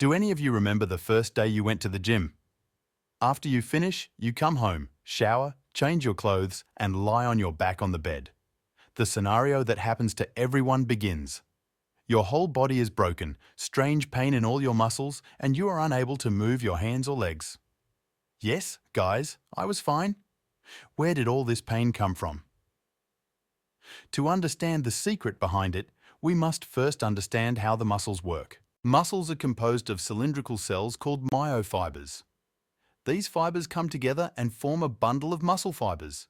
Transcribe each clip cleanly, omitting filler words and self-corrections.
Do any of you remember the first day you went to the gym? After you finish, you come home, shower, change your clothes, and lie on your back on the bed. The scenario that happens to everyone begins. Your whole body is broken, strange pain in all your muscles, and you are unable to move your hands or legs. Yes, guys, I was fine. Where did all this pain come from? To understand the secret behind it, we must first understand how the muscles work. Muscles are composed of cylindrical cells called myofibers. These fibers come together and form a bundle of muscle fibers.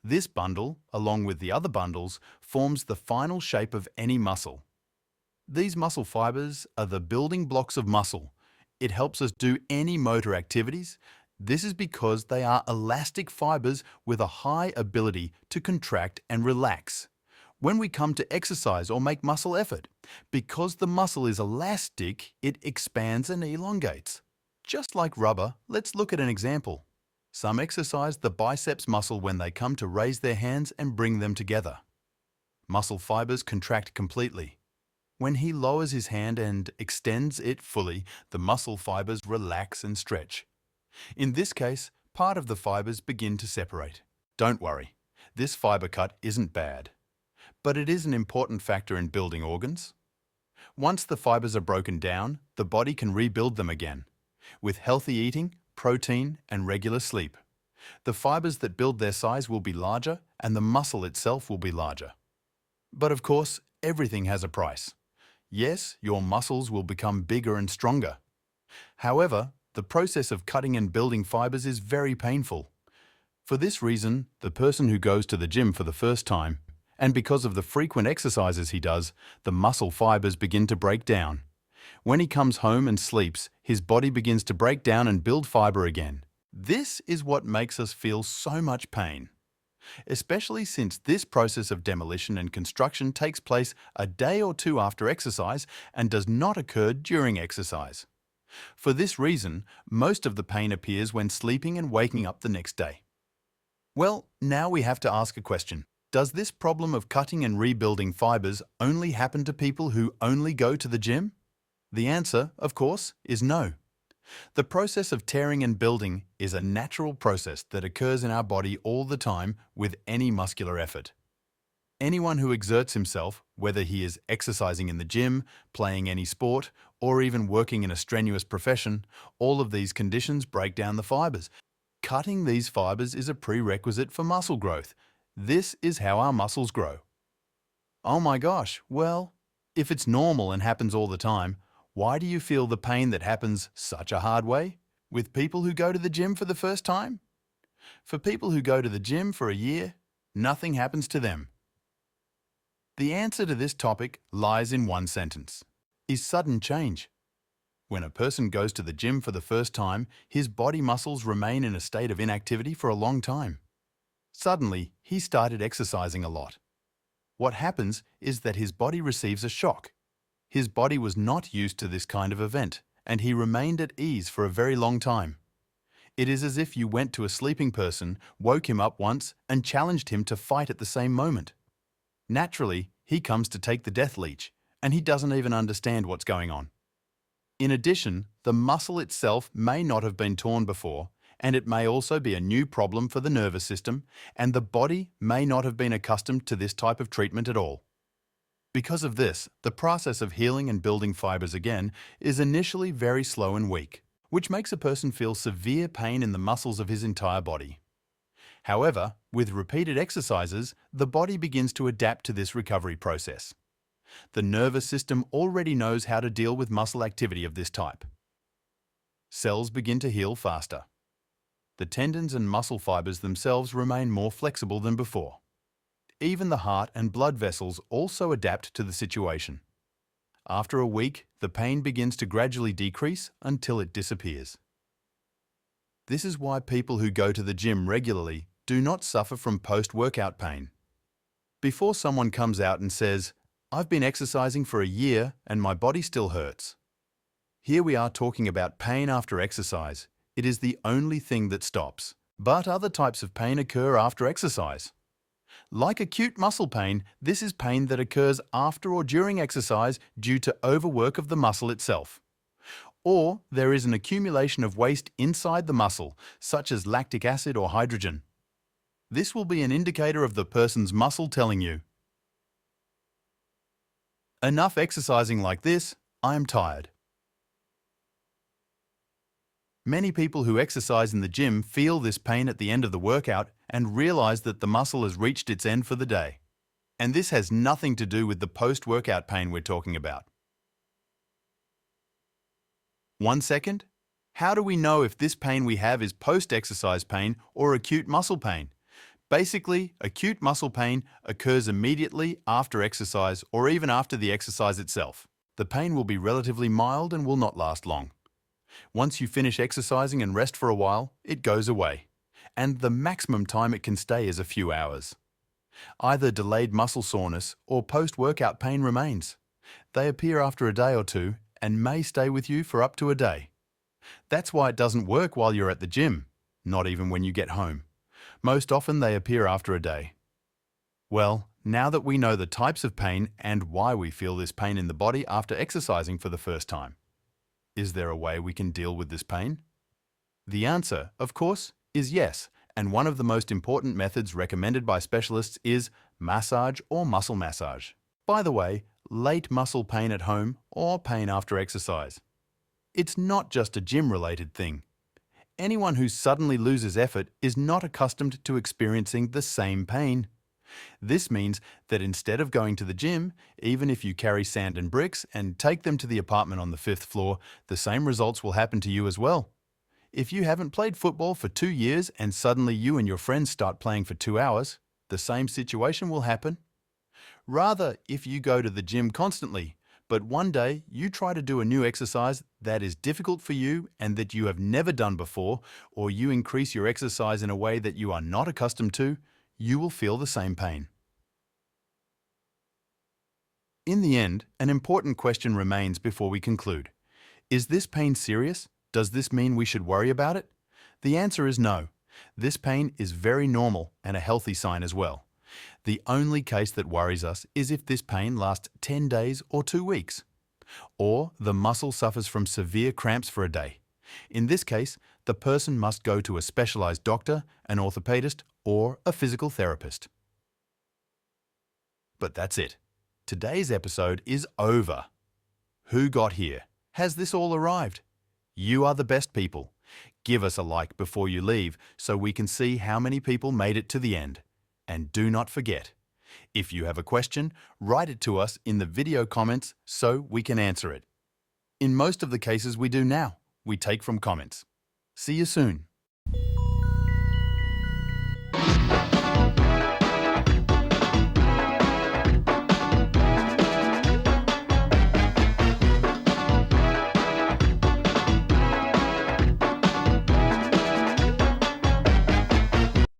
This bundle, along with the other bundles, forms the final shape of any muscle. These muscle fibers are the building blocks of muscle. It helps us do any motor activities. This is because they are elastic fibers with a high ability to contract and relax when we come to exercise or make muscle effort. Because the muscle is elastic, it expands and elongates. Just like rubber, let's look at an example. Some exercise the biceps muscle when they come to raise their hands and bring them together. Muscle fibers contract completely. When he lowers his hand and extends it fully, the muscle fibers relax and stretch. In this case, part of the fibers begin to separate. Don't worry, this fiber cut isn't bad, but it is an important factor in building organs. Once the fibers are broken down, the body can rebuild them again. With healthy eating, protein, and regular sleep, the fibers that build their size will be larger and the muscle itself will be larger. But of course, everything has a price. Yes, your muscles will become bigger and stronger. However, the process of cutting and building fibers is very painful. For this reason, the person who goes to the gym for the first time, and because of the frequent exercises he does, the muscle fibers begin to break down. When he comes home and sleeps, his body begins to break down and build fiber again. This is what makes us feel so much pain, especially since this process of demolition and construction takes place a day or two after exercise and does not occur during exercise. For this reason, most of the pain appears when sleeping and waking up the next day. Well, now we have to ask a question. Does this problem of cutting and rebuilding fibers only happen to people who only go to the gym? The answer, of course, is no. The process of tearing and building is a natural process that occurs in our body all the time with any muscular effort. Anyone who exerts himself, whether he is exercising in the gym, playing any sport, or even working in a strenuous profession, all of these conditions break down the fibers. Cutting these fibers is a prerequisite for muscle growth. This is how our muscles grow. Oh my gosh, well, if it's normal and happens all the time, why do you feel the pain that happens such a hard way with people who go to the gym for the first time? For people who go to the gym for a year, nothing happens to them. The answer to this topic lies in one sentence: is sudden change. When a person goes to the gym for the first time, his body muscles remain in a state of inactivity for a long time. Suddenly, he started exercising a lot. What happens is that his body receives a shock. His body was not used to this kind of event, and he remained at ease for a very long time. It is as if you went to a sleeping person, woke him up once, and challenged him to fight at the same moment. Naturally, he comes to take the death leech, and he doesn't even understand what's going on. In addition, the muscle itself may not have been torn before, and it may also be a new problem for the nervous system, and the body may not have been accustomed to this type of treatment at all. Because of this, the process of healing and building fibers again is initially very slow and weak, which makes a person feel severe pain in the muscles of his entire body. However, with repeated exercises, the body begins to adapt to this recovery process. The nervous system already knows how to deal with muscle activity of this type. Cells begin to heal faster. The tendons and muscle fibers themselves remain more flexible than before. Even the heart and blood vessels also adapt to the situation. After a week, the pain begins to gradually decrease until it disappears. This is why people who go to the gym regularly do not suffer from post-workout pain. Before someone comes out and says, "I've been exercising for a year and my body still hurts." Here we are talking about pain after exercise. It is the only thing that stops. But other types of pain occur after exercise. Like acute muscle pain, this is pain that occurs after or during exercise due to overwork of the muscle itself. Or there is an accumulation of waste inside the muscle, such as lactic acid or hydrogen. This will be an indicator of the person's muscle telling you, "Enough exercising like this, I am tired." Many people who exercise in the gym feel this pain at the end of the workout and realize that the muscle has reached its end for the day. And this has nothing to do with the post-workout pain we're talking about. 1 second. How do we know if this pain we have is post-exercise pain or acute muscle pain? Basically, acute muscle pain occurs immediately after exercise or even after the exercise itself. The pain will be relatively mild and will not last long. Once you finish exercising and rest for a while, it goes away. And the maximum time it can stay is a few hours. Either delayed muscle soreness or post-workout pain remains. They appear after a day or two and may stay with you for up to a day. That's why it doesn't work while you're at the gym, not even when you get home. Most often they appear after a day. Well, now that we know the types of pain and why we feel this pain in the body after exercising for the first time, is there a way we can deal with this pain? The answer, of course, is yes, and one of the most important methods recommended by specialists is massage or muscle massage. By the way, late muscle pain at home or pain after exercise. It's not just a gym-related thing. Anyone who suddenly loses effort is not accustomed to experiencing the same pain. This means that instead of going to the gym, even if you carry sand and bricks and take them to the apartment on the 5th floor, the same results will happen to you as well. If you haven't played football for 2 years and suddenly you and your friends start playing for 2 hours, the same situation will happen. Rather, if you go to the gym constantly, but one day you try to do a new exercise that is difficult for you and that you have never done before, or you increase your exercise in a way that you are not accustomed to, you will feel the same pain. In the end, an important question remains before we conclude. Is this pain serious? Does this mean we should worry about it? The answer is no. This pain is very normal and a healthy sign as well. The only case that worries us is if this pain lasts 10 days or 2 weeks, or the muscle suffers from severe cramps for a day. In this case, the person must go to a specialized doctor, an orthopedist, or a physical therapist. But that's it. Today's episode is over. Who got here? Has this all arrived? You are the best people. Give us a like before you leave so we can see how many people made it to the end. And do not forget, if you have a question, write it to us in the video comments so we can answer it. In most of the cases we do now, we take from comments. See you soon.